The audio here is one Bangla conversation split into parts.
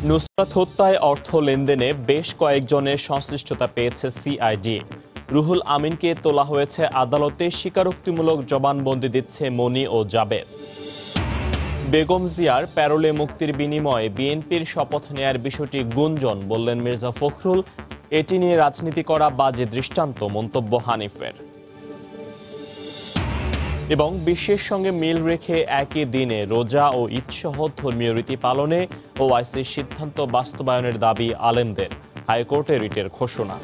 নুসরাত হত্যায় অর্থ লেনদেনে বেশ কয়েকজনের সংশ্লিষ্টতা পেয়েছে সিআইডি। রুহুল আমিনকে তোলা হয়েছে আদালতে, স্বীকারোক্তিমূলক জবানবন্দি দিচ্ছে মনি ও জাবেদ। বেগম জিয়ার প্যারোলে মুক্তির বিনিময়ে বিএনপির শপথ নেয়ার বিষয়টি গুঞ্জন বললেন মির্জা ফখরুল। এটি নিয়ে রাজনীতি করা বাজে দৃষ্টান্ত মন্তব্য হানিফের। এবং বিশ্বের সঙ্গে মিল রেখে একই দিনে রোজা ও ঈদসহ ধর্মীয় রীতি পালনে ওআইসির সিদ্ধান্ত বাস্তবায়নের দাবি আলেমদের, হাইকোর্টে রিটের ঘোষণা।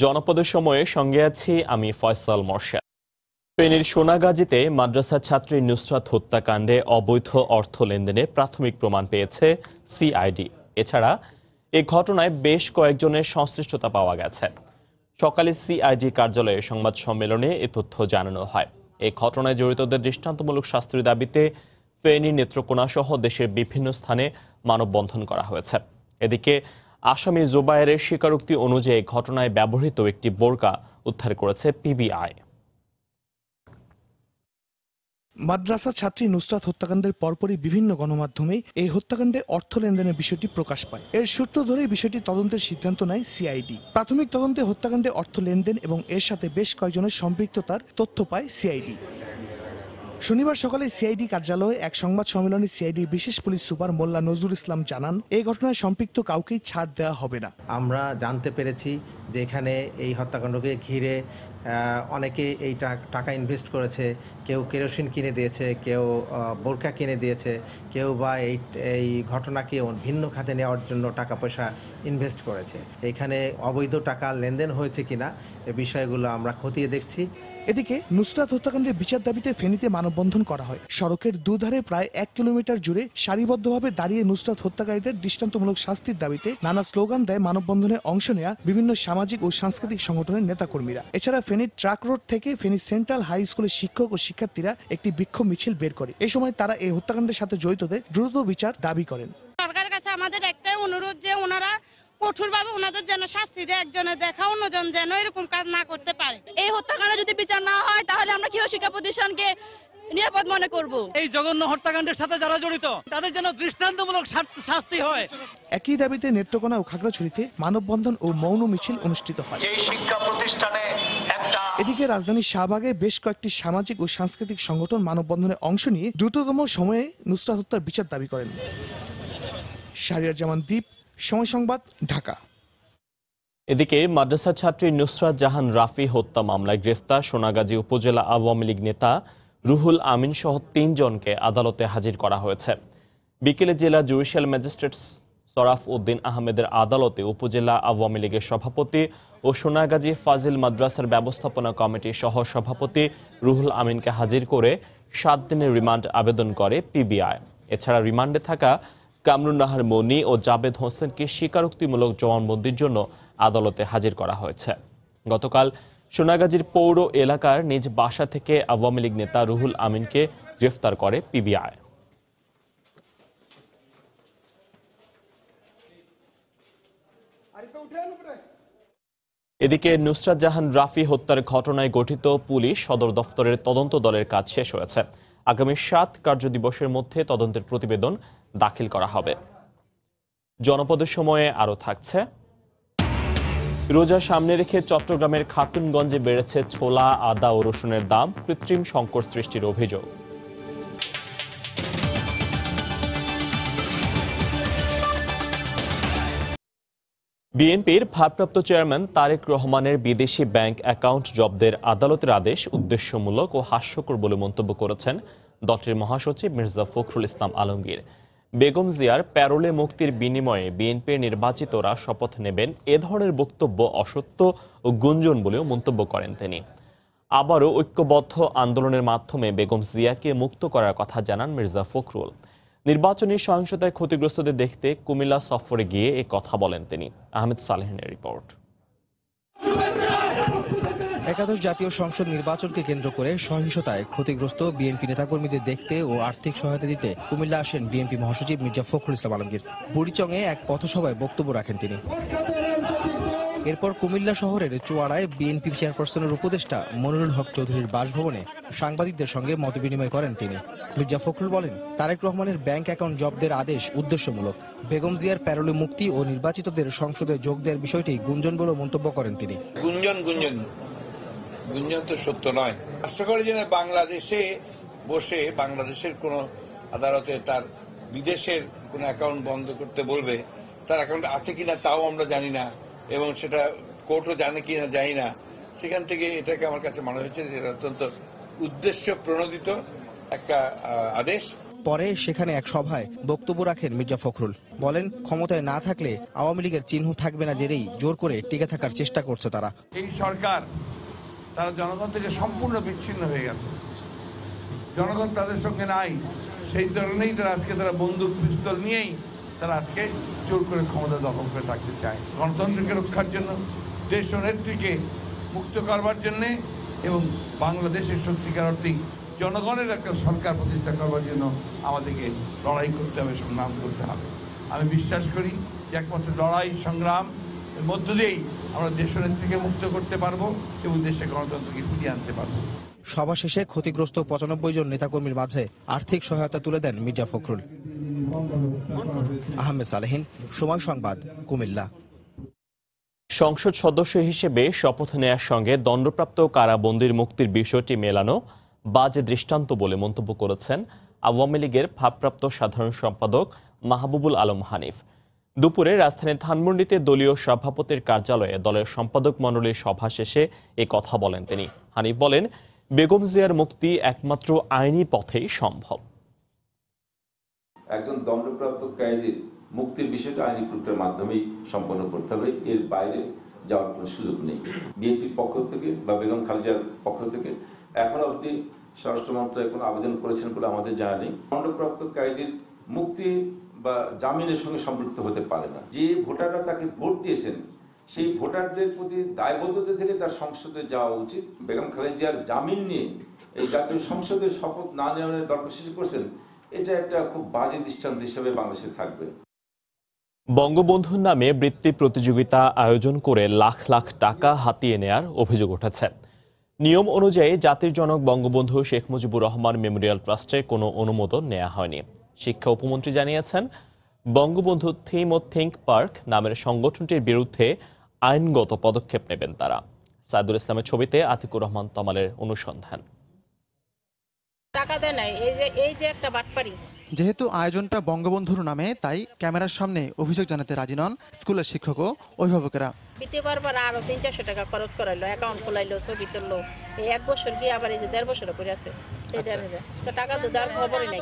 জনপদের সময়ে সঙ্গে আছি আমি ফয়সাল মোরশেদ। ফেনীর সোনাগাজীতে মাদ্রাসা ছাত্রী নুসরাত হত্যাকাণ্ডে অবৈধ অর্থ লেনদেনে প্রাথমিক প্রমাণ পেয়েছে সিআইডি। এছাড়া এ ঘটনায় বেশ কয়েকজনের সংশ্লিষ্টতা পাওয়া গেছে। সকালে সিআইডি কার্যালয়ে সংবাদ সম্মেলনে এ তথ্য জানানো হয়। এই ঘটনায় জড়িতদের দৃষ্টান্তমূলক শাস্তির দাবিতে ফেনী, নেত্রকোনা সহ দেশের বিভিন্ন স্থানে মানববন্ধন করা হয়েছে। এদিকে আসামি জোবায়েরের স্বীকারোক্তি অনুযায়ী ঘটনায় ব্যবহৃত একটি বোরকা উদ্ধার করেছে পিবিআই। মাদ্রাসা ছাত্রী নুসরাত হত্যাকাণ্ডের পরপরই বিভিন্ন গণমাধ্যমে এই হত্যাকাণ্ডে অর্থ লেনদেনের বিষয়টি প্রকাশ পায়। এর সূত্র ধরেই বিষয়টি তদন্তের সিদ্ধান্ত নেয় সিআইডি। প্রাথমিক তদন্তে হত্যাকাণ্ডে অর্থ লেনদেন এবং এর সাথে বেশ কয়েকজনের সম্পৃক্ততার তথ্য পায় সিআইডি। শনিবার সকালে সিআইডি কার্যালয়ে এক সংবাদ সম্মেলনে সিআইডি বিশেষ পুলিশ সুপার মোল্লা নজরুল ইসলাম জানান, এই ঘটনায় সম্পৃক্ত কাউকেই ছাড় দেওয়া হবে না। আমরা জানতে পেরেছি যে এখানে এই হত্যাকাণ্ডকে ঘিরে অনেকে এই টাকা ইনভেস্ট করেছে। কেউ কেরোসিন কিনে দিয়েছে, কেউ বোরকা কিনে দিয়েছে, কেউ বা এই ঘটনাকে ভিন্ন খাতে নেওয়ার জন্য টাকা পয়সা ইনভেস্ট করেছে। এখানে অবৈধ টাকা লেনদেন হয়েছে কিনা এই বিষয়গুলো আমরা খতিয়ে দেখছি। এদিকে নুসরাত হত্যাকাণ্ডের বিচার দাবিতে ফেনীতে মানববন্ধন করা হয়। সড়কের দুধারে প্রায় 1 কিলোমিটার জুড়ে সারিবদ্ধভাবে দাঁড়িয়ে নুসরাত হত্যাকারীদের দৃষ্টান্তমূলক শাস্তির দাবিতে নানা স্লোগান দেয় মানববন্ধনে অংশ নেয়া বিভিন্ন সামাজিক ও সাংস্কৃতিক সংগঠনের নেতাকর্মীরা। এছাড়া ফেনীর ট্রাক রোড থেকে ফেনী সেন্ট্রাল হাই স্কুলের শিক্ষক ও শিক্ষার্থীরা একটি বিক্ষোভ মিছিল বের করে। এই সময় তারা এই হত্যাকাণ্ডের সাথে জড়িতদের দ্রুত বিচার দাবি করেন। সরকারের কাছে আমাদের একটাই অনুরোধ যে ওনারা কঠোরভাবে ওনাদের যেন শাস্তি দেয়, একজনের দেখা অন্যজন যেন এরকম কাজ না করতে পারে। এই হত্যাকাণ্ড যদি বিচার না হয় তাহলে আমরা কিভাবে শিক্ষা প্রতিষ্ঠানকে নিরাপদ মনে করব? এই জঘন্য হত্যাকাণ্ডের সাথে যারা জড়িত তাদের যেন দৃষ্টান্তমূলক শাস্তি হয়। একই দাবিতে নেত্রকোনা ও খাগড়াছড়িতে মানববন্ধন ও মৌন মিছিল অনুষ্ঠিত হয়। এদিকে রাজধানীর শাহবাগে বেশ কয়েকটি সামাজিক ও সাংস্কৃতিক সংগঠন মানববন্ধনে অংশ নিয়ে দ্রুততম সময়ে নুসরাত হত্যার বিচার দাবি করেন। শাহরিয়ার জামান দ্বীপ, সময় সংবাদ, ঢাকা। এদিকে মাদ্রাসা ছাত্রী নুসরাত জাহান রাফি হত্যা মামলায় গ্রেফতার সোনাগাজী উপজেলা আওয়ামী লীগ নেতা রুহুল আমিন সহ 3 জনকে আদালতে হাজির করা হয়েছে। বিকেলে জেলা জুডিশিয়াল ম্যাজিস্ট্রেট সরাফ উদ্দিন আহমেদের আদালতে উপজেলা আওয়ামী লীগের সভাপতি ও সোনাগাজী ফাজিল মাদ্রাসার ব্যবস্থাপনা কমিটির সহ সভাপতি রুহুল আমিনকে হাজির করে 7 দিনের রিমান্ড আবেদন করে পিবিআই। এছাড়া রিমান্ডে থাকা কামরুন নাহার মনি ও জাবেদ হোসেনকে স্বীকারোক্তিমূলক জবানবন্দির জন্য আদালতে হাজির করা হয়েছে। গতকাল সোনাগাজীর পৌর এলাকার নিজ বাসা থেকে আওয়ামী লীগ নেতা রুহুল আমিনকে গ্রেফতার করে পিবিআই। এদিকে নুসরাত জাহান রাফি হত্যার ঘটনায় গঠিত পুলিশ সদর দফতরের তদন্ত দলের কাজ শেষ হয়েছে। আগামী 7 কার্যদিবসের মধ্যে তদন্তের প্রতিবেদন দাখিল করা হবে। জনপদের সময়ে আরও থাকছে, রোজা সামনে রেখে চট্টগ্রামের খাতুনগঞ্জে বেড়েছে ছোলা, আদা ও রসুনের দাম, কৃত্রিম সংকট সৃষ্টির অভিযোগ। বিএনপির ভারপ্রাপ্ত চেয়ারম্যান তারেক রহমানের বিদেশি ব্যাংক অ্যাকাউন্ট জব্দের আদালতের আদেশ উদ্দেশ্যমূলক ও হাস্যকর বলে মন্তব্য করেছেন দলটির মহাসচিব মির্জা ফখরুল ইসলাম আলমগীর। বেগম জিয়ার প্যারোলে মুক্তির বিনিময়ে বিএনপির নির্বাচিতরা শপথ নেবেন, এ ধরনের বক্তব্য অসত্য ও গুঞ্জন বলেও মন্তব্য করেন তিনি। আবারও ঐক্যবদ্ধ আন্দোলনের মাধ্যমে বেগম জিয়াকে মুক্ত করার কথা জানান মির্জা ফখরুল। নির্বাচনী সহিংসতায় ক্ষতিগ্রস্তদের দেখতে কুমিল্লা সফরে গিয়ে এ কথা বলেন তিনি। আহমেদ সালেহিনের রিপোর্ট। একাদশ জাতীয় সংসদ নির্বাচনকে কেন্দ্র করে সহিংসতায় ক্ষতিগ্রস্ত বিএনপি নেতাকর্মীদের দেখতে ও আর্থিক সহায়তা দিতে কুমিল্লা আসেন বিএনপি মহাসচিব মির্জা ফখরুল ইসলাম আলমগীর। বুড়িচংয়ে এক পথসভায় বক্তব্য রাখেন তিনি। এরপর কুমিল্লা শহরের চুয়াড়ায় বিএনপি চেয়ারপারসনের উপদেষ্টা মনিরুল হক চৌধুরীর বাসভবনে সাংবাদিকদের সঙ্গে মতবিনিময় করেন তিনি। মির্জা ফখরুল বলেন, তারেক রহমানের ব্যাংক অ্যাকাউন্ট জব্দের আদেশ উদ্দেশ্যমূলক। বেগম জিয়ার প্যারোলে মুক্তি ও নির্বাচিতদের সংসদে যোগ দেওয়ার বিষয়টি গুঞ্জন বলে মন্তব্য করেন তিনি। গুঞ্জন তো সত্য নয়। আশা করি যে বাংলাদেশে বসে বাংলাদেশের কোন আদালতে তার বিদেশের কোন অ্যাকাউন্ট বন্ধ করতে বলবে, তার অ্যাকাউন্ট আছে কিনা তাও আমরা জানি না, এবং সেটা কোর্টও জানে কিনা জানি না। সেখান থেকে এটাকে আমার কাছে মনে হয়েছে যে এটা অত্যন্ত উদ্দেশ্য প্রণোদিত একটা আদেশ। পরে সেখানে এক সভায় বক্তব্য রাখেন মির্জা ফখরুল। বলেন, ক্ষমতায় না থাকলে আওয়ামী লীগের চিহ্ন থাকবে না জেরেই জোর করে টিকে থাকার চেষ্টা করছে তারা। এই সরকার তারা জনগণ থেকে সম্পূর্ণ বিচ্ছিন্ন হয়ে গেছে, জনগণ তাদের সঙ্গে নাই। সেই ধরনেই তারা বন্দুক পিস্তল নিয়েই তারা আজকে জোর করে ক্ষমতা দখল করে থাকতে চায়। গণতন্ত্রকে রক্ষার জন্য, দেশ ও নেত্রীকে মুক্ত করবার জন্য এবং বাংলাদেশের সত্যিকার অর্থে জনগণের একটা সরকার প্রতিষ্ঠা করবার জন্য আমাদেরকে লড়াই করতে হবে, সংগ্রাম করতে হবে। আমি বিশ্বাস করি যে একমাত্র লড়াই সংগ্রাম এর মধ্য দিয়েই আমরা দেশ ও নেত্রীকে মুক্ত করতে পারবো এবং দেশে গণতন্ত্রকে ফিরিয়ে আনতে পারবো। সভা শেষে ক্ষতিগ্রস্ত 95 জন নেতাকর্মীর মাঝে আর্থিক সহায়তা তুলে দেন মির্জা ফখরুল। আহমেদ সালেহীন, সময় সংবাদ, কুমিল্লা। সংসদ সদস্য হিসেবে শপথ নেয়ার সঙ্গে দণ্ডপ্রাপ্ত কারাবন্দীর মুক্তির বিষয়টি মেলানো বাজে দৃষ্টান্ত বলে মন্তব্য করেছেন আওয়ামী লীগের ভারপ্রাপ্ত সাধারণ সম্পাদক মাহবুবুল আলম হানিফ। দুপুরে রাজধানীর ধানমন্ডিতে দলীয় সভাপতির কার্যালয়ে দলের সম্পাদক মণ্ডলীর সভা শেষে এ কথা বলেন তিনি। হানিফ বলেন, বেগম জিয়ার মুক্তি একমাত্র আইনি পথেই সম্ভব। একজন দণ্ডপ্রাপ্ত কয়েদির মুক্তির বিষয়টা আইনি প্রক্রিয়ার মাধ্যমেই সম্পন্ন করতে হবে, এর বাইরে যাওয়ার কোনো সুযোগ নেই। বিএনপির পক্ষ থেকে বা বেগম খালেদার পক্ষ থেকে এখন অবধি স্বরাষ্ট্র মন্ত্রণালয় কোনো আবেদন করেছেন বলে আমাদের জানা নেই। দণ্ডপ্রাপ্ত কয়েদির মুক্তি বা জামিনের সঙ্গে সম্পৃক্ত হতে পারে না। যে ভোটাররা তাকে ভোট দিয়েছেন সেই ভোটারদের প্রতি দায়বদ্ধতা থেকে তার সংসদে যাওয়া উচিত। বেগম খালেদার জামিন নিয়ে এই জাতীয় সংসদের শপথ না নেওয়ার দরখাস্ত করছেন, এটা একটা খুব বাজে দৃষ্টান্ত হিসেবে বাংলাদেশে থাকবে। বঙ্গবন্ধুর নামে বৃত্তি প্রতিযোগিতা আয়োজন করে লাখ লাখ টাকা হাতিয়ে নেয়ার অভিযোগ উঠেছে। নিয়ম অনুযায়ী জাতির জনক বঙ্গবন্ধু শেখ মুজিবুর রহমান মেমোরিয়াল ট্রাস্টের কোনো অনুমোদন নেওয়া হয়নি। শিক্ষা উপমন্ত্রী জানিয়েছেন, বঙ্গবন্ধু থিম ও থিঙ্ক পার্ক নামের সংগঠনটির বিরুদ্ধে আইনগত পদক্ষেপ নেবেন তারা। সাইদুল ইসলামের ছবিতে আতিকুর রহমান তমালের অনুসন্ধান। টাকা দেয় নাই, এই যে একটা বাটপারি। যেহেতু আয়োজনটা বঙ্গবন্ধুর নামে, তাই ক্যামেরার সামনে অভিযোগ জানাতে রাজি নন স্কুলের শিক্ষক ও অভিভাবকেরা। দিতে পারবার আরো 300-400 টাকা খরচ করাইলো, অ্যাকাউন্ট খোলাইলো, ছবি তুললো। এই 1 বছর গিয়ে আবার এই যে 1.5 বছর করে আছে, তো টাকা তো দেওয়ার খবরই নাই।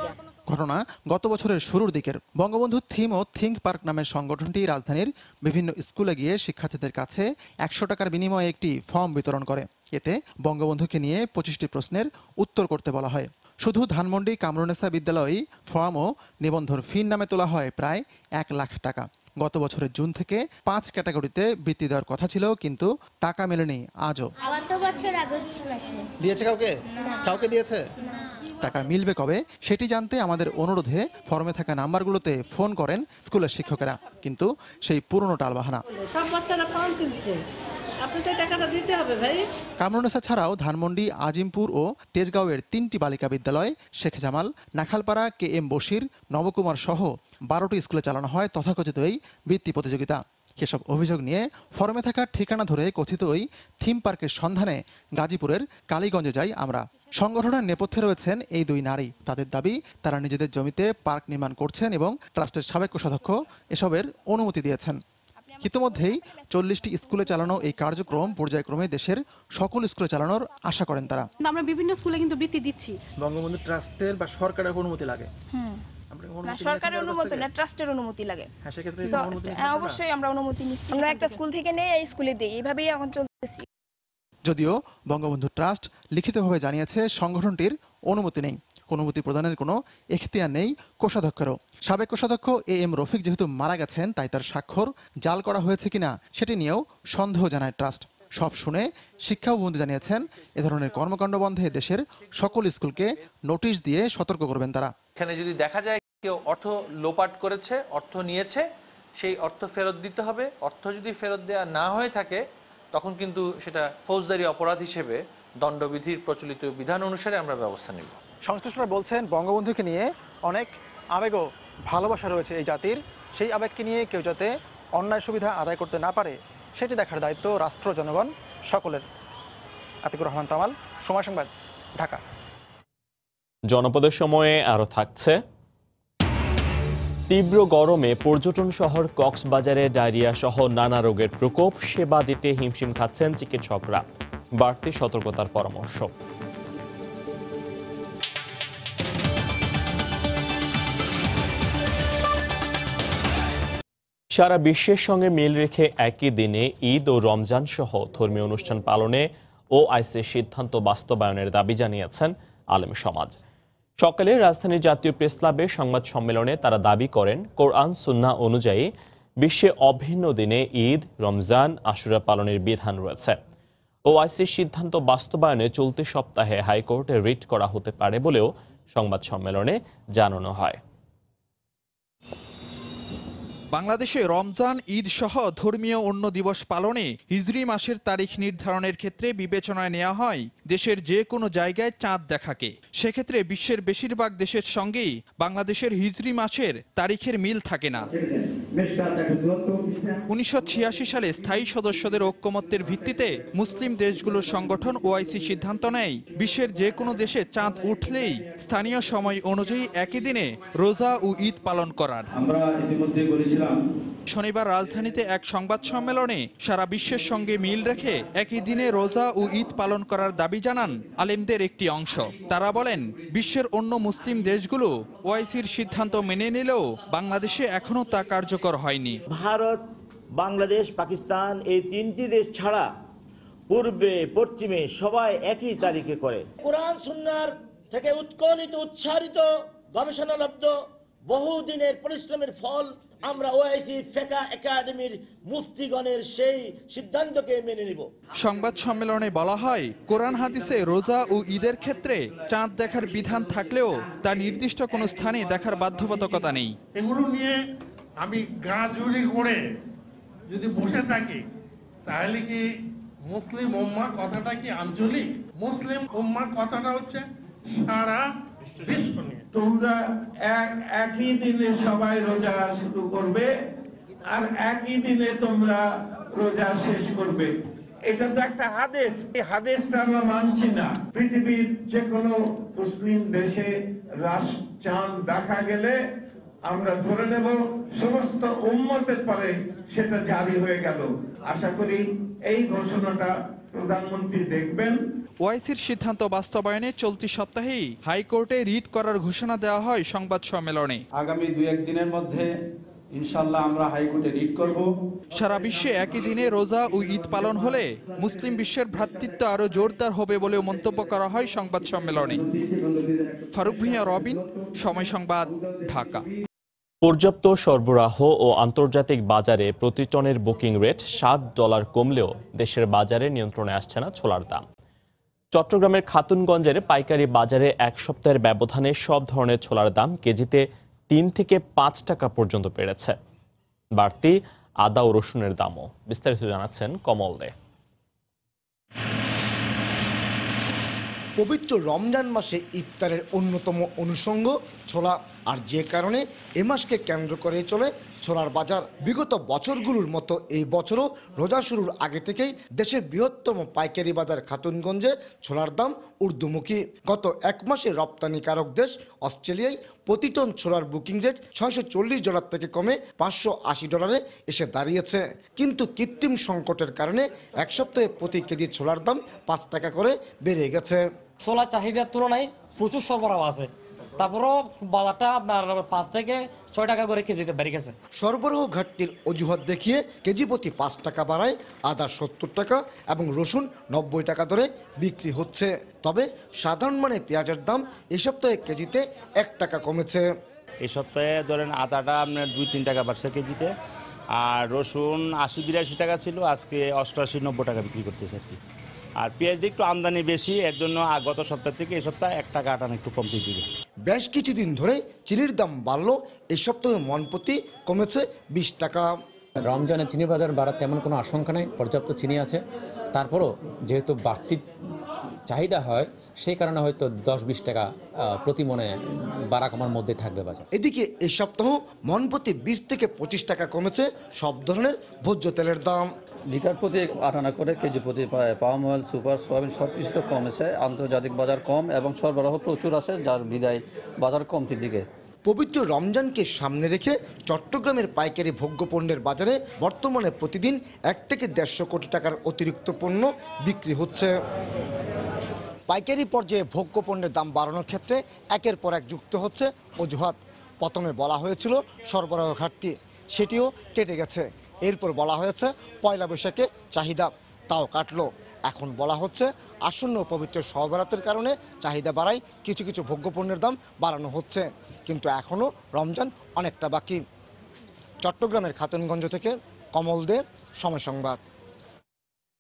ঘটনা গত বছরের শুরুর দিকের। বঙ্গবন্ধু থিম ও থিঙ্ক পার্ক নামের সংগঠনটি রাজধানীর বিভিন্ন স্কুলে গিয়ে শিক্ষার্থীদের কাছে 100 টাকার বিনিময়ে একটি ফর্ম বিতরণ করে। এতে বঙ্গবন্ধুকে নিয়ে 25টি প্রশ্নের উত্তর করতে বলা হয়। শুধু ধানমন্ডি কামরুন্নেসা বিদ্যালয়ে ফর্ম ও নিবন্ধন ফির নামে তোলা হয় প্রায় 1 লাখ টাকা। গত বছরের জুন থেকে 5 ক্যাটাগরিতে বৃত্তি দেওয়ার কথা ছিল, কিন্তু টাকা মেলেনি আজও। দিয়েছে কাউকে দিয়েছে? টাকা মিলবে কবে সেটি জানতে আমাদের অনুরোধে ফর্মে থাকা নাম্বারগুলোতে ফোন করেন স্কুলের শিক্ষকেরা, কিন্তু সেই পুরনো টালবাহানা। সব বাচ্চারা ফর্ম কিনছে, আপনি তো টাকাটা দিতে হবে ভাই। কামরুন্নেসা ছাড়াও ধানমন্ডি, আজিমপুর ও তেজগাঁওয়ের 3টি বালিকা বিদ্যালয়, শেখ জামাল, নাখালপাড়া, KM বশির, নবকুমার সহ 12টি স্কুলে চালানো হয় তথাকথিত এই বৃত্তি প্রতিযোগিতা। এসব অভিযোগ নিয়ে ফর্মে থাকা ঠিকানা ধরে কথিত ওই থিম পার্কের সন্ধানে গাজীপুরের কালীগঞ্জে যাই আমরা। সংগঠনের নেপথ্যে রয়েছেন এই 2 নারী। তাদের দাবি, তারা নিজেদের জমিতে পার্ক নির্মাণ করছেন এবং ট্রাস্টের সাবেক কোষাধ্যক্ষ এসবের অনুমতি দিয়েছেন। ইতিমধ্যেই 40টি স্কুলে চালানো এই কার্যক্রম পর্যায়ক্রমে দেশের সকল স্কুলে চালানোর আশা করেন তারা। আমরা বিভিন্ন স্কুলে কিন্তু বৃত্তি দিচ্ছি। বঙ্গবন্ধু ট্রাস্টের বা সরকারের অনুমতি লাগে? না, সরকারের অনুমতি না, ট্রাস্টের অনুমতি লাগে। হ্যাঁ, সেক্ষেত্রে অবশ্যই আমরা অনুমতি নিচ্ছি। আমরা একটা স্কুল থেকে নিয়ে এই স্কুলে দিই, এইভাবেই এখন চলতেছি। যদিও বঙ্গবন্ধু ট্রাস্ট লিখিতভাবে জানিয়েছে সংগঠনটির অনুমতি নেই, অনুমতি প্রদানের কোনো এখতিয়ার নেই কোষাধ্যক্ষেরও। সাবেক কোষাধ্যক্ষ AM রফিক যেহেতু মারা গেছেন, তাই তার স্বাক্ষর জাল করা হয়েছে কিনা সেটি নিয়েও সন্দেহ জানায় ট্রাস্ট। সব শুনে শিক্ষা উপমন্ত্রী জানিয়েছেন, এ ধরনের কর্মকাণ্ড বন্ধে দেশের সকল স্কুলকে নোটিশ দিয়ে সতর্ক করবেন তারা। এখানে যদি দেখা যায় কেউ অর্থ লোপাট করেছে, অর্থ নিয়েছে, সেই অর্থ ফেরত দিতে হবে। অর্থ যদি ফেরত দেওয়া না হয়ে থাকে তখন কিন্তু সেটা ফৌজদারি অপরাধ হিসেবে দণ্ডবিধির প্রচলিত বিধান অনুসারে আমরা ব্যবস্থা নেব। সংশ্লিষ্টরা বলছেন বঙ্গবন্ধুকে নিয়ে অনেক আবেগ ও ভালোবাসা রয়েছে এই জাতির, সেই আবেগকে নিয়ে কেউ যাতে অন্যায় সুবিধা আদায় করতে না পারে সেটি দেখার দায়িত্ব রাষ্ট্র, জনগণ সকলের। আতিকুর রহমান তামাল, সময় সংবাদ, ঢাকা। জনপদের সময়ে আরো থাকছে, তীব্র গরমে পর্যটন শহর কক্সবাজারে ডায়রিয়া সহ নানা রোগের প্রকোপ, সেবা দিতে হিমশিম খাচ্ছেন চিকিৎসকরা, বাড়তি সতর্কতার পরামর্শ। সারা বিশ্বের সঙ্গে মিল রেখে একই দিনে ঈদ ও রমজান সহ ধর্মীয় অনুষ্ঠান পালনে ওআইসির সিদ্ধান্ত বাস্তবায়নের দাবি জানিয়েছেন আলেম সমাজ। সকালে রাজধানীর জাতীয় প্রেস ক্লাবে সংবাদ সম্মেলনে তারা দাবি করেন, কোরআন সুন্নাহ অনুযায়ী বিশ্বে অভিন্ন দিনে ঈদ, রমজান, আশুরা পালনের বিধান রয়েছে। ওআইসির সিদ্ধান্ত বাস্তবায়নে চলতি সপ্তাহে হাইকোর্টে রিট করা হতে পারে বলেও সংবাদ সম্মেলনে জানানো হয়। বাংলাদেশে রমজান, ঈদ সহ ধর্মীয় অন্য দিবস পালনে হিজরি মাসের তারিখ নির্ধারণের ক্ষেত্রে বিবেচনায় নেওয়া হয় দেশের যে কোনো জায়গায় চাঁদ দেখাকে। সেক্ষেত্রে বিশ্বের বেশিরভাগ দেশের সঙ্গেই বাংলাদেশের হিজরি মাসের তারিখের মিল থাকে না। 1986 সালে স্থায়ী সদস্যদের ঐক্যমত্যের ভিত্তিতে মুসলিম দেশগুলোর সংগঠন ওআইসি সিদ্ধান্ত নেয় বিশ্বের যে কোনো দেশে চাঁদ উঠলেই স্থানীয় সময় অনুযায়ী একই দিনে রোজা ও ঈদ পালন করার। শনিবার রাজধানীতে এক সংবাদ সম্মেলনে সারা বিশ্বের সঙ্গে মিল রেখে একই দিনে রোজা ও ঈদ পালন করার দাবি জানান আলেমদের একটি অংশ। তারা বলেন, বিশ্বের অন্য মুসলিম দেশগুলো ওআইসির সিদ্ধান্ত মেনে নিলেও বাংলাদেশে এখনো তা কার্যকর হয়নি। ভারত, বাংলাদেশ, পাকিস্তান এই তিনটি দেশ ছাড়া পূর্বে পশ্চিমে সবাই একই তারিখে করে। কোরআন সুন্নাহর থেকে উৎকলিত উচ্চারিত গবেষণালব্ধ বহুদিনের পরিশ্রমের ফল আমরা ওআইসি ফিকহ একাডেমির মুফতিগণের সেই সিদ্ধান্তকে মেনে নিব। সংবাদ সম্মেলনে বলা হয়, কোরআন হাদিসে রোজা ও ঈদের ক্ষেত্রে চাঁদ দেখার বিধান থাকলেও তা নির্দিষ্ট কোনো স্থানে দেখার বাধ্যবাধকতা নেই। এগুলো নিয়ে আমি গা জুড়ি করে যদি বসে থাকি তাহলে কি মুসলিম উম্মা কথাটা কি আঞ্চলিক? মুসলিম উম্মা কথাটা হচ্ছে সারা বিশ্ব নিয়ে। তোমরা একই দিনে সবাই রোজা শুরু করবে আর একই দিনে তোমরা রোজা শেষ করবে, এটা তো একটা হাদিস। এই হাদিসটা আমরা মানছি না। পৃথিবীর যে কোনো মুসলিম দেশে চাঁদ দেখা গেলে আমরা ধরে নেব সমস্ত উম্মতের পরে সেটা জারি হয়ে গেল। আশা করি এই ঘোষণাটা প্রধানমন্ত্রী দেখবেন। ওআইসির সিদ্ধান্ত বাস্তবায়নে চলতি সপ্তাহেই হাইকোর্টে রিট করার ঘোষণা দেওয়া হয় সংবাদ সম্মেলনে। আগামী 2-1 দিনের মধ্যে ইনশাআল্লাহ আমরা হাইকোর্টে রিট করব। সারা বিশ্বে একই দিনে রোজা ও ঈদ পালন হলে মুসলিম বিশ্বের ভ্রাতৃত্ব আরো জোরদার হবে বলেও মন্তব্য করা হয় সংবাদ সম্মেলনে। ফারুক ভূঁইয়া, রবিন, সময় সংবাদ, ঢাকা। পর্যাপ্ত সরবরাহ ও আন্তর্জাতিক বাজারে প্রতি টনের বুকিং রেট $7 কমলেও দেশের বাজারে নিয়ন্ত্রণে আসছে না ছোলার দাম। চট্টগ্রামের খাতুনগঞ্জের পাইকারি বাজারে এক সপ্তাহের ব্যবধানে সব ধরনের ছোলার দাম কেজিতে 3 থেকে 5 টাকা পর্যন্ত বেড়েছে। বাড়তি আদা ও রসুনের দামও। বিস্তারিত জানাচ্ছেন কমল দে। পবিত্র রমজান মাসে ইফতারের অন্যতম অনুষঙ্গ ছোলা, আর যে কারণে এ মাসকে কেন্দ্র করে চলে ছোলার বাজার। বিগত বছরগুলোর মতো এই বছরও রোজা শুরুর আগে থেকেই দেশের বৃহত্তম পাইকারি বাজার খাতুনগঞ্জে ছোলার দাম ঊর্ধ্বমুখী। গত এক মাসে রপ্তানিকারক দেশ অস্ট্রেলিয়ায় প্রতি টন ছোলার বুকিং রেট $640 থেকে কমে $580 এসে দাঁড়িয়েছে। কিন্তু কৃত্রিম সংকটের কারণে এক সপ্তাহে প্রতি কেজি ছোলার দাম 5 টাকা করে বেড়ে গেছে। ছোলা চাহিদার তুলনায় প্রচুর সরবরাহ আছে, তারপরও বাজারটা আপনার 5 থেকে 6 টাকা করে কেজিতে বেড়ে গেছে। সরবরাহ ঘাটতির অজুহাত দেখিয়ে কেজি প্রতি 5 টাকা বাড়ায় আদা 70 টাকা এবং রসুন 90 টাকা দরে বিক্রি হচ্ছে। তবে সাধারণ মানে পেঁয়াজের দাম এই সপ্তাহে কেজিতে 1 টাকা কমেছে। এই সপ্তাহে ধরেন আদাটা আপনার 2-3 টাকা বাড়ছে কেজিতে, আর রসুন 80-82 টাকা ছিল, আজকে 88-90 টাকা বিক্রি করতেছে আর কি। আর পেঁয়াজটা একটু আমদানি বেশি, এর জন্য গত সপ্তাহ থেকে এই সপ্তাহে 1 টাকা আটানো একটু কমতে দিবে। বেশ কিছুদিন ধরে চিনির দাম বাড়লো। এই সপ্তাহে মন প্রতি কমেছে 20 টাকা। রমজানে চিনি বাজার বাড়ার তেমন কোনো আশঙ্কা নেই, পর্যাপ্ত চিনি আছে। তারপরও যেহেতু বাড়তি চাহিদা হয় সেই কারণে হয়তো 10-20 টাকা প্রতি মনে বাড়া কমার মধ্যে থাকবে বাজার। এদিকে এই সপ্তাহ মন প্রতি 20 থেকে 25 টাকা কমেছে সব ধরনের ভোজ্য তেলের দাম। লিটার প্রতি 8 আনা করে, কেজি প্রতি পাম অয়েল, সুপার, সয়াবিন সব কিছু তো কমেছে। আন্তর্জাতিক বাজার কম এবং সরবরাহ প্রচুর আছে, যার বিদায় বাজার কমতির দিকে। পবিত্র রমজানকে সামনে রেখে চট্টগ্রামের পাইকারি ভোগ্য পণ্যের বাজারে বর্তমানে প্রতিদিন 1 থেকে 150 কোটি টাকার অতিরিক্ত পণ্য বিক্রি হচ্ছে। পাইকারি পর্যায়ে ভোগ্য পণ্যের দাম বাড়ানোর ক্ষেত্রে একের পর এক যুক্ত হচ্ছে অজুহাত। প্রথমে বলা হয়েছিল সরবরাহ ঘাটতি, সেটিও কেটে গেছে। এরপর বলা হয়েছে পয়লা বৈশাখে চাহিদা, তাও কাটলো। এখন বলা হচ্ছে আসন্ন পবিত্র শবে বরাতের কারণে চাহিদা বাড়ায় কিছু কিছু ভোগ্য পণ্যের দাম বাড়ানো হচ্ছে, কিন্তু এখনও রমজান অনেকটা বাকি। চট্টগ্রামের খাতুনগঞ্জ থেকে কমল দে, সময় সংবাদ।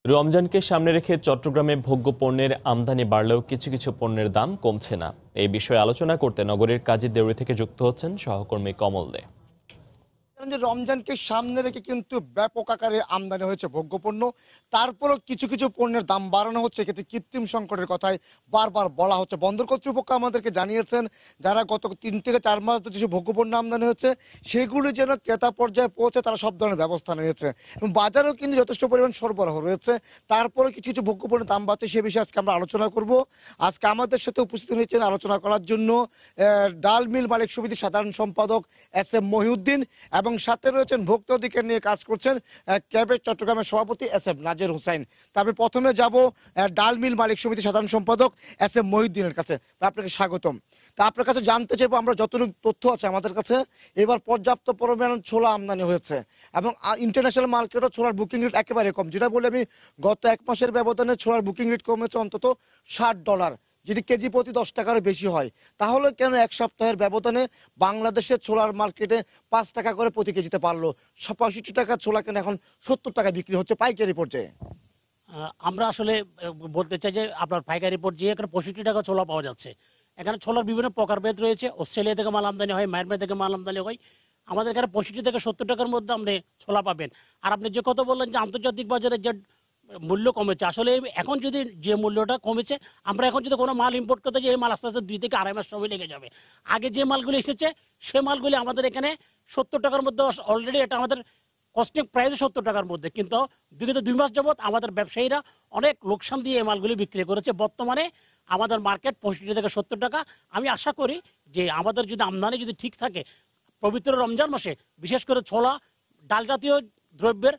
রমজানকে সামনে রেখে চট্টগ্রামে ভোগ্য পণ্যের আমদানি বাড়লেও কিছু কিছু পণ্যের দাম কমছে না। এই বিষয়ে আলোচনা করতে নগরীর কাজী দেউরি থেকে যুক্ত হচ্ছেন সহকর্মী কমল দে। রমজানকে সামনে রেখে কিন্তু ব্যাপক আকারে আমদানি হয়েছে ভোগ্য পণ্য, তারপরও কিছু কিছু পণ্যের দাম বাড়ানো হচ্ছে। এক্ষেত্রে কৃত্রিম সংকটের কথাই বারবার বলা হচ্ছে। বন্দর কর্তৃপক্ষ আমাদেরকে জানিয়েছেন যারা গত 3 থেকে 4 মাস ধরে যেসব ভোগ্য পণ্য আমদানি হচ্ছে সেগুলি যেন ক্রেতা পর্যায়ে পৌঁছে তারা সব ধরনের ব্যবস্থা নিয়েছে এবং বাজারেও কিন্তু যথেষ্ট পরিমাণ সরবরাহ রয়েছে। তারপরে কিছু কিছু ভোগ্য পণ্যের দাম বাড়ছে, সে বিষয়ে আজকে আমরা আলোচনা করব। আজকে আমাদের সাথে উপস্থিত হয়েছেন আলোচনা করার জন্য ডাল মিল মালিক সমিতির সাধারণ সম্পাদক SM মহিউদ্দিন এবং সাথে রয়েছেন ভোক্তা অধিকার নিয়ে কাজ করছেন ক্যাবের চট্টগ্রামের সভাপতি SM নাজের হোসেন। তবে প্রথমে যাব ডাল মিল মালিক সমিতির সাধারণ সম্পাদক SM মহিউদ্দিনের কাছে। আপনাকে স্বাগতম। তা আপনার কাছে জানতে চাইবো, আমরা যতটুকু তথ্য আছে আমাদের কাছে এবার পর্যাপ্ত পরিমাণ ছোলা আমদানি হয়েছে এবং ইন্টারন্যাশনাল মার্কেটও ছোলার বুকিং রেট একেবারে কম, যেটা বলে আমি গত 1 মাসের ব্যবধানে ছোলার বুকিং রেট কমেছে অন্তত $60, যেটি কেজি প্রতি 10 টাকারও বেশি হয়। তাহলে কেন 1 সপ্তাহের ব্যবধানে বাংলাদেশের ছোলার মার্কেটে 5 টাকা করে প্রতি কেজিতে পারলো? 65 টাকা ছোলা কেন এখন 70 টাকা বিক্রি হচ্ছে পাইকারি পর্যায়ে? আমরা আসলে বলতে চাই যে আপনার পাইকারি পর্যায়ে এখানে 65 টাকা ছোলা পাওয়া যাচ্ছে। এখানে ছোলার বিভিন্ন প্রকারভেদ রয়েছে। অস্ট্রেলিয়া থেকে মাল আমদানি হয়, মায়ানমার থেকে মাল আমদানি হয়। আমাদের এখানে 65 থেকে 70 টাকার মধ্যে আপনি ছোলা পাবেন। আর আপনি যে কথা বললেন যে আন্তর্জাতিক বাজারে যে মূল্য কমেছে, আসলে এখন যদি যে মূল্যটা কমেছে, আমরা এখন যদি কোনো মাল ইম্পোর্ট করতে যাই এই মাল আস্তে আস্তে 2 থেকে 2.5 মাস সময় লেগে যাবে। আগে যে মালগুলি এসেছে সে মালগুলি আমাদের এখানে 70 টাকার মধ্যে অলরেডি, এটা আমাদের কস্টিং প্রাইস 70 টাকার মধ্যে, কিন্তু বিগত 2 মাস যাবৎ আমাদের ব্যবসায়ীরা অনেক লোকসান দিয়ে এই মালগুলি বিক্রি করেছে। বর্তমানে আমাদের মার্কেট 65 থেকে 70 টাকা। আমি আশা করি যে আমাদের যদি আমদানি যদি ঠিক থাকে, পবিত্র রমজান মাসে বিশেষ করে ছোলা ডাল জাতীয় দ্রব্যের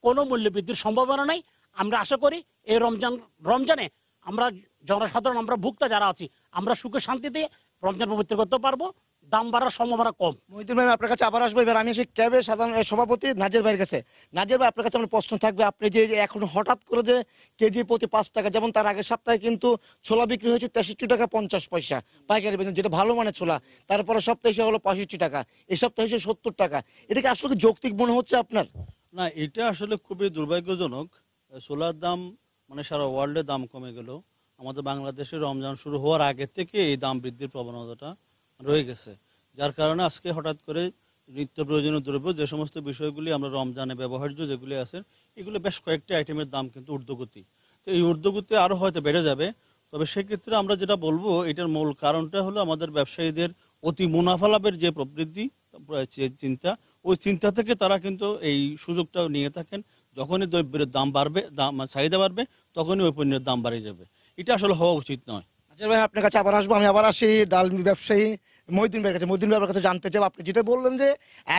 কোনো মূল্য বৃদ্ধির সম্ভাবনা নেই। আমরা আশা করি এই রমজানে আমরা জনসাধারণ, আমরা ভোক্তা যারা আছি, আমরা সুখে শান্তিতে রমজান পবিত্র করতে পারবো। দাম বাড়ার সম্ভাবনা কম। মহিউদ্দিন ভাই, আপনার কাছে আবার আসবো। এবার আমি এসে ক্যাবের সাধারণ সভাপতি নাজের ভাইয়ের কাছে। নাজের ভাই, আপনার কাছে আমার প্রশ্ন থাকবে, আপনি যে এখন হঠাৎ করে যে কেজি প্রতি 5 টাকা, যেমন তার আগের সপ্তাহে কিন্তু ছোলা বিক্রি হয়েছে 63 টাকা 50 পয়সা পাইকারি বেতন, যেটা ভালো মানের ছোলা। তারপরে সপ্তাহে এসে হলো 65 টাকা, এই সপ্তাহে এসে 70 টাকা। এটাকে আসলে যৌক্তিক মনে হচ্ছে আপনার? না, এটা আসলে খুবই দুর্ভাগ্যজনক। ছোলার দাম মানে সারা ওয়ার্ল্ডে দাম কমে গেল, আমাদের বাংলাদেশে রমজান শুরু হওয়ার আগে থেকে এই দাম বৃদ্ধির প্রবণতাটা রয়ে গেছে, যার কারণে আজকে হঠাৎ করে নিত্য প্রয়োজনীয় দ্রব্য যে সমস্ত বিষয়গুলি আমরা রমজানে ব্যবহার্য যেগুলি আছে এগুলো বেশ কয়েকটি আইটেমের দাম কিন্তু ঊর্ধ্বগতি। তো এই ঊর্ধ্বগতি আরও হয়তো বেড়ে যাবে। তবে সেক্ষেত্রে আমরা যেটা বলবো, এটার মূল কারণটা হলো আমাদের ব্যবসায়ীদের অতি মুনাফা লাভের যে প্রবৃদ্ধি চিন্তা, ওই চিন্তা থেকে তারা কিন্তু এই সুযোগটা নিয়ে থাকেন। যখনই দ্রব্যের দাম বাড়বে, চাহিদা বাড়বে, তখনই ওই পণ্যের দাম বাড়ে যাবে। এটা আসলে হওয়া উচিত নয়। আচ্ছা ভাই, আপনার কাছে আবার আসবো। আমি আবার আসি ডাল ব্যবসায়ী মহিউদ্দিন ভাইয়ের কাছে। মহিউদ্দিন ভাইয়ের কাছে জানতে চাই, আপনি যেটা বললেন যে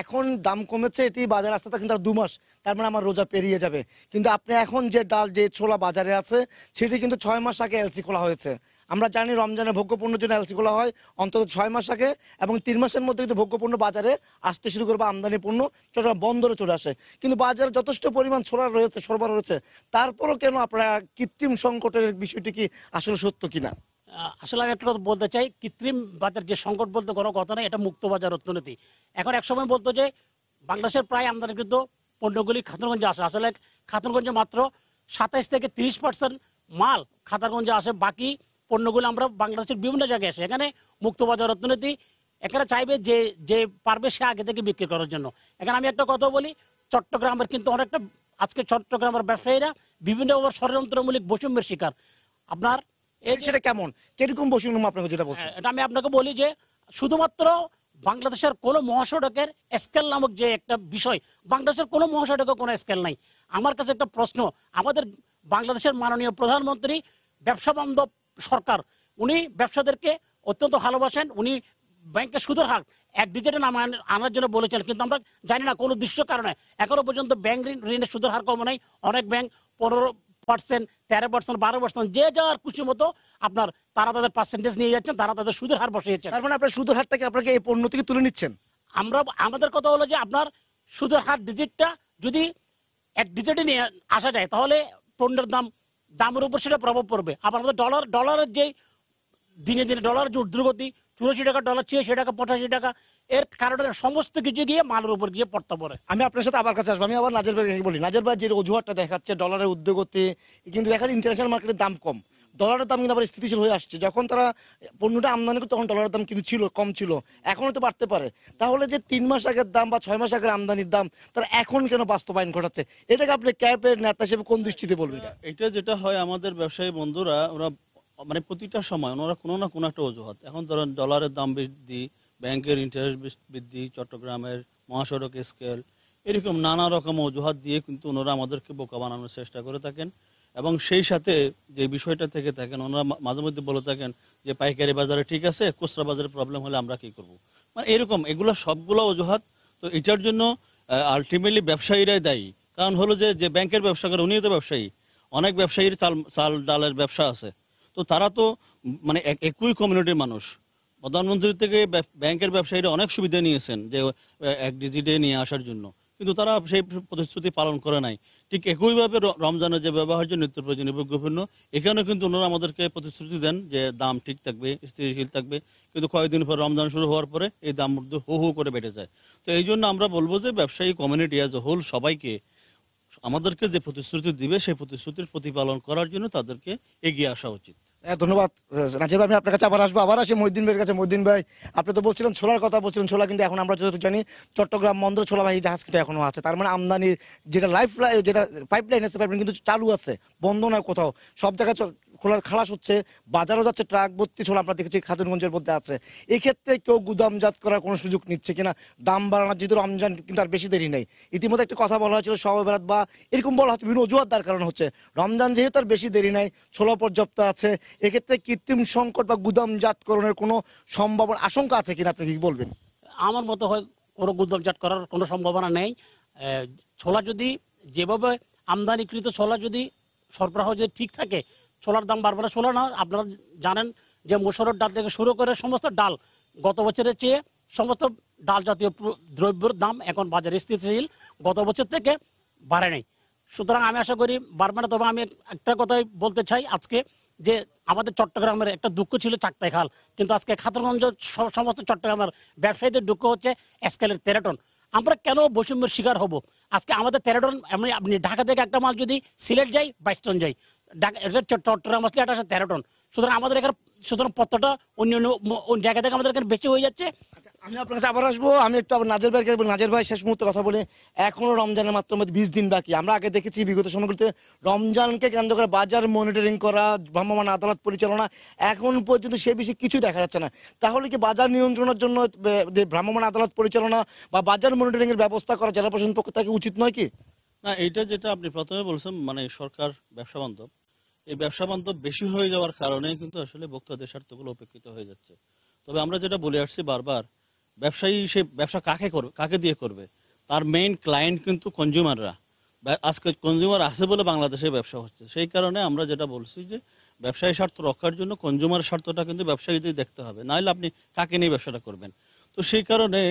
এখন দাম কমেছে, এটি বাজারে আসতে কিন্তু আর 2 মাস, তার মানে আমার রোজা পেরিয়ে যাবে। কিন্তু আপনি এখন যে ডাল যে ছোলা বাজারে আছে সেটি কিন্তু 6 মাস আগে এলসি খোলা হয়েছে। আমরা জানি রমজানের ভোগ্যপণ্যের জন্য এলসি খোলা হয় অন্তত 6 মাস আগে, এবং 3 মাসের মধ্যে কিন্তু ভোগ্যপণ্য বাজারে আসতে শুরু করবে, আমদানি পণ্য চট্টগ্রাম বন্দরে চলে আসে। কিন্তু বাজারে যথেষ্ট পরিমাণ ছোলা রয়েছে, সরবরাহ রয়েছে, তারপরও কেন আপনারা কৃত্রিম সংকটের বিষয়টি কি আসলে সত্য কিনা? আসলে আমি একটা কথা বলতে চাই, কৃত্রিম বাজার যে সংকট বলতে কোনো কথা নেই, এটা মুক্ত বাজার অর্থনীতি। এখন এক সময় বলতো যে বাংলাদেশের প্রায় আমদানিকৃত পণ্যগুলি খাতুনগঞ্জে আসে। আসলে খাতুনগঞ্জে মাত্র 27 থেকে 30% মাল খাতুনগঞ্জে আসে, বাকি পণ্যগুলো আমরা বাংলাদেশের বিভিন্ন জায়গায় আসে, এখানে মুক্তবাজার অর্থনীতি, এখানে চাইবে যে যে পারবে সে আগে থেকে বিক্রি করার জন্য। এখানে আমি একটা কথা বলি, চট্টগ্রামের কিন্তু অনেকটা আজকে চট্টগ্রামের ব্যবসায়ীরা বিভিন্ন ষড়যন্ত্রমূলক বৈষম্যের শিকার। আপনার সেটা কেমন, কিরকম বৈষম্য আপনাকে যেটা বলছেন? এটা আমি আপনাকে বলি যে শুধুমাত্র বাংলাদেশের কোনো মহাসড়কের স্কেল নামক যে একটা বিষয়, বাংলাদেশের কোনো মহাসড়কে কোনো স্কেল নাই। আমার কাছে একটা প্রশ্ন, আমাদের বাংলাদেশের মাননীয় প্রধানমন্ত্রী ব্যবসা বান্ধব সরকার, উনি ব্যবসাদেরকে অত্যন্ত ভালোবাসেন, উনি ব্যাংকের সুদের হার 1 ডিজিটে আনার জন্য বলেছেন, কিন্তু আমরা জানি না কোনো দৃশ্য কারণে এখনো পর্যন্ত ব্যাংক ঋণের সুদের হার কমে নাই। অনেক ব্যাংক 15%, 13%, 12%, যে যার খুশি মতো আপনার তারা তাদের পার্সেন্টেজ নিয়ে যাচ্ছেন, তারা তাদের সুদের হার বসিয়েছেন। তার মানে আপনার সুদের হারটাকে আপনাকে এই পণ্য থেকে তুলে নিচ্ছেন? আমাদের কথা হলো যে আপনার সুদের হার ডিজিটটা যদি 1 ডিজিটে নিয়ে আসা যায় তাহলে পণ্যের দামের উপর সেটা প্রভাব পড়বে। আবার আমাদের ডলারের যে দিনে দিনে ডলার যে ঊর্ধ্বগতি, 84 টাকা ডলার, 86 টাকা, 85 টাকা, এর কারণে সমস্ত কিছু গিয়ে মালের উপর গিয়ে পড়তে পারে। আমি আপনার সাথে আবার কাছে আসবো, আমি আবার নাজের ভাইকে বলি। নাজের ভাই যে অজুহাতটা দেখাচ্ছে ডলারের ঊর্ধ্বগতি, কিন্তু দেখা যায় ইন্টারন্যাশনাল মার্কেটের দাম কম, ডলারের দাম কিন্তু আবার স্থিতিশীল হয়ে আসছে। যখন তারা পণ্যটা আমদানি করে তখন ডলারের দাম কিন্তু ছিল কম ছিল, এখনও তো বাড়তে পারে। তাহলে যে 3 মাস আগের দাম বা 6 মাস আগের আমদানির দাম তারা এখন কেন বাস্তবায়ন ঘটাচ্ছে? এটাকে আপনি ক্যাবের নেতা হিসেবে কোন দৃষ্টিতে বলবেন? এটা যেটা হয়, আমাদের ব্যবসায়ী বন্ধুরা ওরা মানে প্রতিটা সময় ওনারা কোনো না কোনো একটা অজুহাত, এখন ধরেন ডলারের দাম বৃদ্ধি, ব্যাংকের ইন্টারেস্ট বৃদ্ধি, চট্টগ্রামের মহাসড়ক স্কেল, এরকম নানা রকম অজুহাত দিয়ে কিন্তু ওনারা আমাদেরকে বোকা বানানোর চেষ্টা করে থাকেন। এবং সেই সাথে যে বিষয়টা থেকে থাকেন, ওনারা মাঝে মধ্যে বলে থাকেন যে পাইকারি বাজারে ঠিক আছে, খুচরা বাজারে প্রবলেম হলে আমরা কি করব, মানে এরকম এগুলো সবগুলো অজুহাত। তো এটার জন্য আলটিমেটলি ব্যবসায়ীরাই দায়ী। কারণ হলো যে ব্যাংকের ব্যবসা করে উনিও তো ব্যবসায়ী, অনেক ব্যবসায়ীর চাল ডালের ব্যবসা আছে, তো তারা তো মানে একই কমিউনিটির মানুষ। প্রধানমন্ত্রী থেকে ব্যাংকের ব্যবসায়ীরা অনেক সুবিধা নিয়েছেন যে 1 ডিজিটে নিয়ে আসার জন্য, কিন্তু তারা সেই প্রতিশ্রুতি পালন করে নাই। ঠিক একইভাবে রমজানের যে ব্যবহার্য নিত্য প্রয়োজনীয় গুরুত্বপূর্ণ, এখানেও কিন্তু ওনারা আমাদেরকে প্রতিশ্রুতি দেন যে দাম ঠিক থাকবে, স্থিতিশীল থাকবে, কিন্তু কয়েকদিন পর রমজান শুরু হওয়ার পরে এই দাম হু হু করে বেড়ে যায়। তো এই জন্য আমরা বলবো যে ব্যবসায়ী কমিউনিটি অ্যাজ এ হোল সবাইকে আমাদেরকে যে প্রতিশ্রুতি দিবে সেই প্রতিশ্রুতির প্রতিপালন করার জন্য তাদেরকে এগিয়ে আসা উচিত। ধন্যবাদ নাজির ভাই, আমি আপনার কাছে আবার আসবো, আবার আসি মহিউদ্দিন ভাইয়ের কাছে। মহিউদ্দিন ভাই, আপনি তো বলছিলেন ছোলার কথা বলছিলেন, ছোলা কিন্তু এখন আমরা যতটুকু জানি চট্টগ্রাম বন্দর ছোলাবাহী জাহাজ কিন্তু এখনো আছে, তার মানে আমদানির যেটা যেটা পাইপলাইন আছে, পাইপলাইন কিন্তু চালু আছে, বন্ধ নয় কোথাও, সব জায়গায় খালাস হচ্ছে, বাজারও যাচ্ছে, ট্রাক ভর্তি ছোলা আমরা দেখেছি খাতুনগঞ্জের মধ্যে আছে। এক্ষেত্রে কেউ গুদামজাত করার কোনো সুযোগ নিচ্ছে কিনা, দাম বাড়ানোর, যেহেতু রমজান কিন্তু আর বেশি দেরি নেই, ইতিমধ্যে একটা কথা বলা হয়েছিল শবে বরাত বা এরকম বলা হচ্ছে, বিভিন্ন অজুহাত তার কারণ হচ্ছে রমজান যেহেতু আর বেশি দেরি নাই, ছোলা পর্যাপ্ত আছে, এক্ষেত্রে কৃত্রিম সংকট বা গুদামজাতকরণের কোনো সম্ভাবনা আশঙ্কা আছে কিনা, আপনি কি বলবেন? আমার মতো হয় কোনো গুদামজাত করার কোনো সম্ভাবনা নেই। ছোলা যদি যেভাবে আমদানিকৃত ছোলা যদি সরবরাহ যদি ঠিক থাকে, ছোলার দাম বাড়বে না। ছোলা না, আপনারা জানেন যে মসুরের ডাল থেকে শুরু করে সমস্ত ডাল গত বছরের চেয়ে সমস্ত ডাল জাতীয় দ্রব্যের দাম এখন বাজারে স্থিতিশীল, গত বছর থেকে বাড়ে নেই। সুতরাং আমি আশা করি বাড়বে না। তবে আমি একটা কথাই বলতে চাই আজকে, যে আমাদের চট্টগ্রামের একটা দুঃখ ছিল চাকতাই খাল, কিন্তু আজকে খাতুনগঞ্জ সমস্ত চট্টগ্রামের ব্যবসায়ীদের দুঃখ হচ্ছে স্কেলের 13 টন। আমরা কেন বৈষম্যের শিকার হব? আজকে আমাদের 13 টন, আপনি ঢাকা থেকে একটা মাল যদি সিলেট যাই 22 টন যাই, চট্টগ্রাম আসলে এটা আসে 13 টন। সুতরাং আমাদের এখানে পত্রটা অন্য জায়গা থেকে আমাদের এখানে বেশি হয়ে যাচ্ছে। আমি আপনার কাছে আবার আসবো, আমি একটু আবার নাজের ভাইকে বলবো। নাজের ভাই, শেষ মুহূর্তে কথা বলে, এখনো রমজানের মাত্র 20 দিন বাকি। আমরা আগে দেখেছি বিগত সময়গুলোতে রমজানকে কেন্দ্র করে বাজার মনিটরিং করা, ভ্রাম্যমাণ আদালত পরিচালনা, এখন পর্যন্ত সে বিষয়ে কিছু দেখা যাচ্ছে না। তাহলে কি বাজার নিয়ন্ত্রণের জন্য যে ভ্রাম্যমাণ আদালত পরিচালনা বা বাজার মনিটরিং এর ব্যবস্থা করা জেলা প্রশাসন পক্ষ থেকে উচিত নয় কি? না, এইটা যেটা আপনি প্রথমে বলছেন, মানে সরকার ব্যবসা বান্ধব, এই ব্যবসা বান্ধব বেশি হয়ে যাওয়ার কারণে কিন্তু আসলে ভোক্তাদের স্বার্থগুলো উপেক্ষিত হয়ে যাচ্ছে। তবে আমরা যেটা বলে আসছি বারবার, ব্যবসায়ী সে ব্যবসা কাকে দিয়ে করবে? তার মেইন ক্লায়েন্ট কিন্তু কনজিউমাররা। আজকে কনজিউমার আছে বলে বাংলাদেশে ব্যবসা হচ্ছে। সেই কারণে আমরা যেটা বলছি যে ব্যবসায়ী স্বার্থ রক্ষার জন্য কনজিউমার স্বার্থটা কিন্তু ব্যবসায়ীদের দেখতে হবে, নাহলে আপনি কাকে নিয়ে ব্যবসাটা করবেন? তো সেই কারণে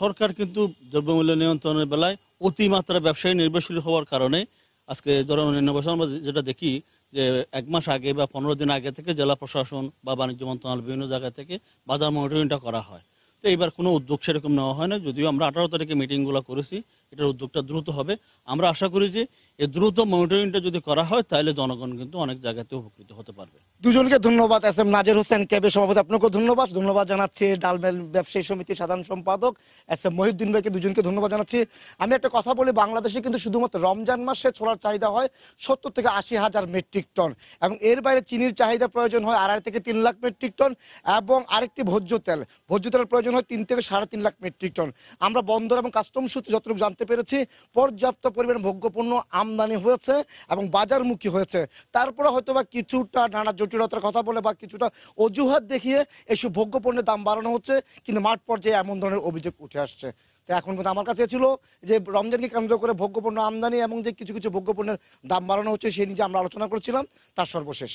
সরকার কিন্তু দ্রব্যমূল্য নিয়ন্ত্রণের বেলায় অতিমাত্রা ব্যবসায়ী নির্ভরশীল হওয়ার কারণে আজকে ধরুন ইনোভেশন আমরা যেটা দেখি যে 1 মাস আগে বা 15 দিন আগে থেকে জেলা প্রশাসন বা বাণিজ্য মন্ত্রণালয় বিভিন্ন জায়গা থেকে বাজার মনিটরিংটা করা হয়। তো এইবার কোনো উদ্যোগ সেরকম নেওয়া হয় না, যদিও আমরা 18 তারিখে মিটিংগুলো করেছি, এটার উদ্যোগটা দ্রুত হবে। আমরা আশা করি যে এই দ্রুত মনিটরিংটা যদি করা হয় তাহলে জনগণ কিন্তু অনেক জায়গাতে উপকৃত হতে পারবে। দুজনকে ধন্যবাদ। এস এম নাজের হোসেন কেবে সভাপতি, আপনাকেও ধন্যবাদ জানাচ্ছি। ডালমেল ব্যবসায়ী সমিতি সাধারণ সম্পাদক এস এম মহিউদ্দিন ভাইকে, দুজনকে ধন্যবাদ জানাচ্ছি। আমি একটা কথা বলি, বাংলাদেশে কিন্তু শুধুমাত্র রমজান মাসে ছোলার চাহিদা হয় 70 থেকে 80 হাজার মেট্রিক টন, এবং এর বাইরে চিনির চাহিদা প্রয়োজন হয় 2.5 থেকে 3 লাখ মেট্রিক টন, এবং আরেকটি ভোজ্য তেলের প্রয়োজন হয় 3 থেকে 3.5 লাখ মেট্রিক টন। আমরা বন্দর এবং কাস্টম সূত্রে যতটুকু জানতে পেরেছি পর্যাপ্ত পরিমাণে ভোগ্যপণ্য আমদানি হয়েছে এবং বাজারমুখী হয়েছে। তারপরে হয়তো বা কিছুটা নানা জটিলতার কথা বলে বা কিছুটা অজুহাত দেখিয়ে এসব ভোগ্যপণ্যের দাম বাড়ানো হচ্ছে, কিন্তু মাঠ পর্যায়ে এমন ধরনের অভিযোগ উঠে আসছে। তো এখন কিন্তু আমার কাছে ছিল যে রমজানকে কেন্দ্র করে ভোগ্যপণ্য আমদানি এবং যে কিছু কিছু ভোগ্যপণ্যের দাম বাড়ানো হচ্ছে সেই নিয়ে আমরা আলোচনা করছিলাম, তার সর্বশেষ।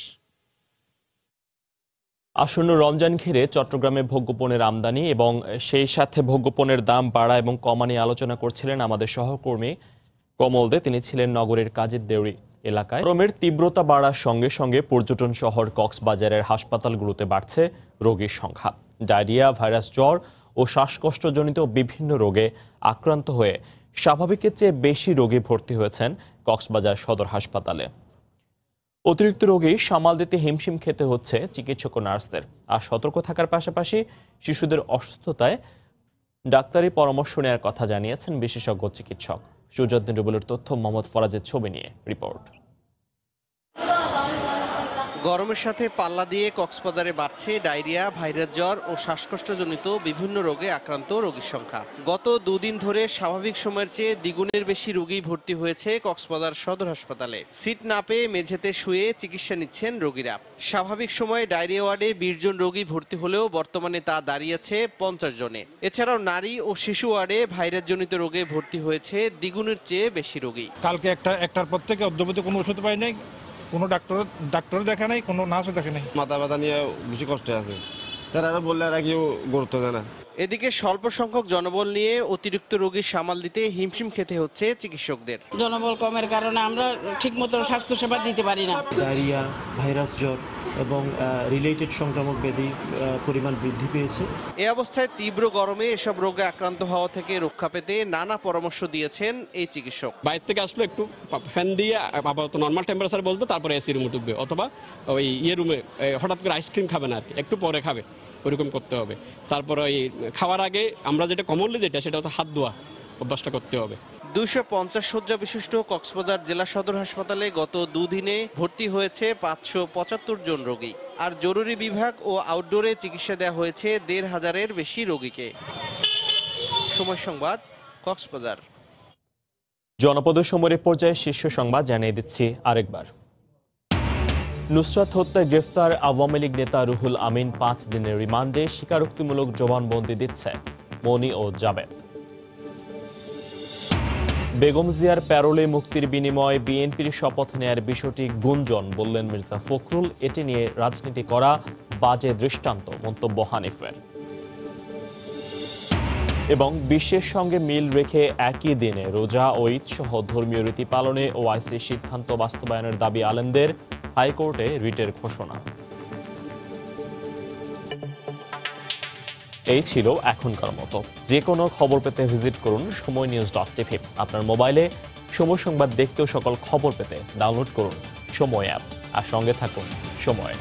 আসন্ন রমজান ঘিরে চট্টগ্রামে ভোগ্যপণ্যের আমদানি এবং সেই সাথে ভোগ্যপণ্যের দাম বাড়া এবং কমা নিয়ে আলোচনা করছিলেন আমাদের সহকর্মী কমল দে। তিনি ছিলেন নগরের কাজের দেউরি এলাকায়। গরমের তীব্রতা বাড়ার সঙ্গে সঙ্গে পর্যটন শহর কক্সবাজারের হাসপাতালগুলোতে বাড়ছে রোগীর সংখ্যা। ডায়রিয়া, ভাইরাস জ্বর ও শ্বাসকষ্টজনিত বিভিন্ন রোগে আক্রান্ত হয়ে স্বাভাবিকের চেয়ে বেশি রোগী ভর্তি হয়েছেন কক্সবাজার সদর হাসপাতালে। অতিরিক্ত রোগী সামাল দিতে হিমশিম খেতে হচ্ছে চিকিৎসক ও নার্সদের। আর সতর্ক থাকার পাশাপাশি শিশুদের অসুস্থতায় ডাক্তারি পরামর্শ নেওয়ার কথা জানিয়েছেন বিশেষজ্ঞ চিকিৎসক। সুজাউদ্দিন রুবেলের তথ্য, মোহাম্মদ ফরাজের ছবি নিয়ে রিপোর্ট। গরমের সাথে পাল্লা দিয়ে কক্সবাজারে বাড়ছে ডায়রিয়া, ভাইরাস জ্বর ও শ্বাসকষ্টজনিত বিভিন্ন রোগে আক্রান্ত রোগীর সংখ্যা। গত দুদিন ধরে স্বাভাবিক সময়ের চেয়ে দ্বিগুণের বেশি রোগী ভর্তি হয়েছে কক্সবাজার সদর হাসপাতালে। সিট না পেয়ে মেঝেতে শুয়ে চিকিৎসা নিচ্ছেন রোগীরা। স্বাভাবিক সময়ে ডায়রিয়া ওয়ার্ডে 20 জন রোগী ভর্তি হলেও বর্তমানে তা দাঁড়িয়েছে 50 জনে। এছাড়াও নারী ও শিশু ওয়ার্ডে ভাইরাসজনিত রোগে ভর্তি হয়েছে দ্বিগুণের চেয়ে বেশি রোগী। কালকে একটার পর থেকে অদ্যবধি কোনো ওষুধ পাই নাই, কোনো ডাক্তার দেখা নাই, কোনো নার্সও দেখে নাই। মাথা ব্যথা নিয়ে বেশি কষ্টে আছে, তারা বললে আর কেউ গুরুত্ব দেয় না। এদিকে স্বল্প সংখ্যক জনবল নিয়ে অতিরিক্ত রোগী সামাল দিতে হিমশিম খেতে হচ্ছে চিকিৎসকদের। জনবল কমের কারণে আমরা ঠিকমতো স্বাস্থ্য সেবা দিতে পারি না। ডায়রিয়া, ভাইরাস জ্বর এবং রিলেটেড সংক্রামক ব্যাধি পরিমাণ বৃদ্ধি পেয়েছে। এই অবস্থায় তীব্র গরমে এসব রোগে আক্রান্ত হওয়া থেকে রক্ষা পেতে নানা পরামর্শ দিয়েছেন এই চিকিৎসক। বাইরে থেকে আসলে একটু ফ্যান দিয়ে আপাতত নর্মাল টেম্পারেচার বলবে, তারপরে এসি রুমে ঢুকবে, অথবা ওই রুমে হঠাৎ করে আইসক্রিম খাবে না আর কি, একটু পরে খাবে, ওইরকম করতে হবে। তারপর ওই খাওয়ার আগে আমরা যেটা কমনলি সেটা হচ্ছে হাত ধোয়া অভ্যাসটা করতে হবে। 250 শয্যা বিশিষ্ট কক্সবাজার জেলা সদর হাসপাতালে গত দুদিনে ভর্তি হয়েছে 575 জন রোগী। আর জরুরি বিভাগ ও আউটডোরে চিকিৎসা দেওয়া হয়েছে 1,500-এর বেশি রোগীকে। সময় সংবাদ, কক্সবাজার। জনপদ সময়ের পর্যায়ে শীর্ষ সংবাদ জানিয়ে দিচ্ছি আরেকবার। নুসরাত হত্যায় গ্রেফতার আওয়ামী লীগ নেতা রুহুল আমিন 5 দিনের রিমান্ডে স্বীকারোক্তিমূলক জবানবন্দি দিচ্ছে মনি ও জাবেদ। বেগম জিয়ার প্যারোলে মুক্তির বিনিময়ে বিএনপির শপথ নেয়ার বিষয়টি গুঞ্জন বললেন মির্জা ফখরুল। এটি নিয়ে রাজনীতি করা বাজে দৃষ্টান্ত, মন্তব্য হানিফের। এবং বিশ্বের সঙ্গে মিল রেখে একই দিনে রোজা ও ঈদ সহ ধর্মীয় রীতি পালনে ওআইসির সিদ্ধান্ত বাস্তবায়নের দাবি আলেমদের, হাইকোর্টে রিটের ঘোষণা। এই ছিল এখনকার মতো। যে কোনো খবর পেতে ভিজিট করুন সময়নিউজ.tv। আপনার মোবাইলে সময় সংবাদ দেখতেও সকল খবর পেতে ডাউনলোড করুন সময় অ্যাপ, আর সঙ্গে থাকুন সময়।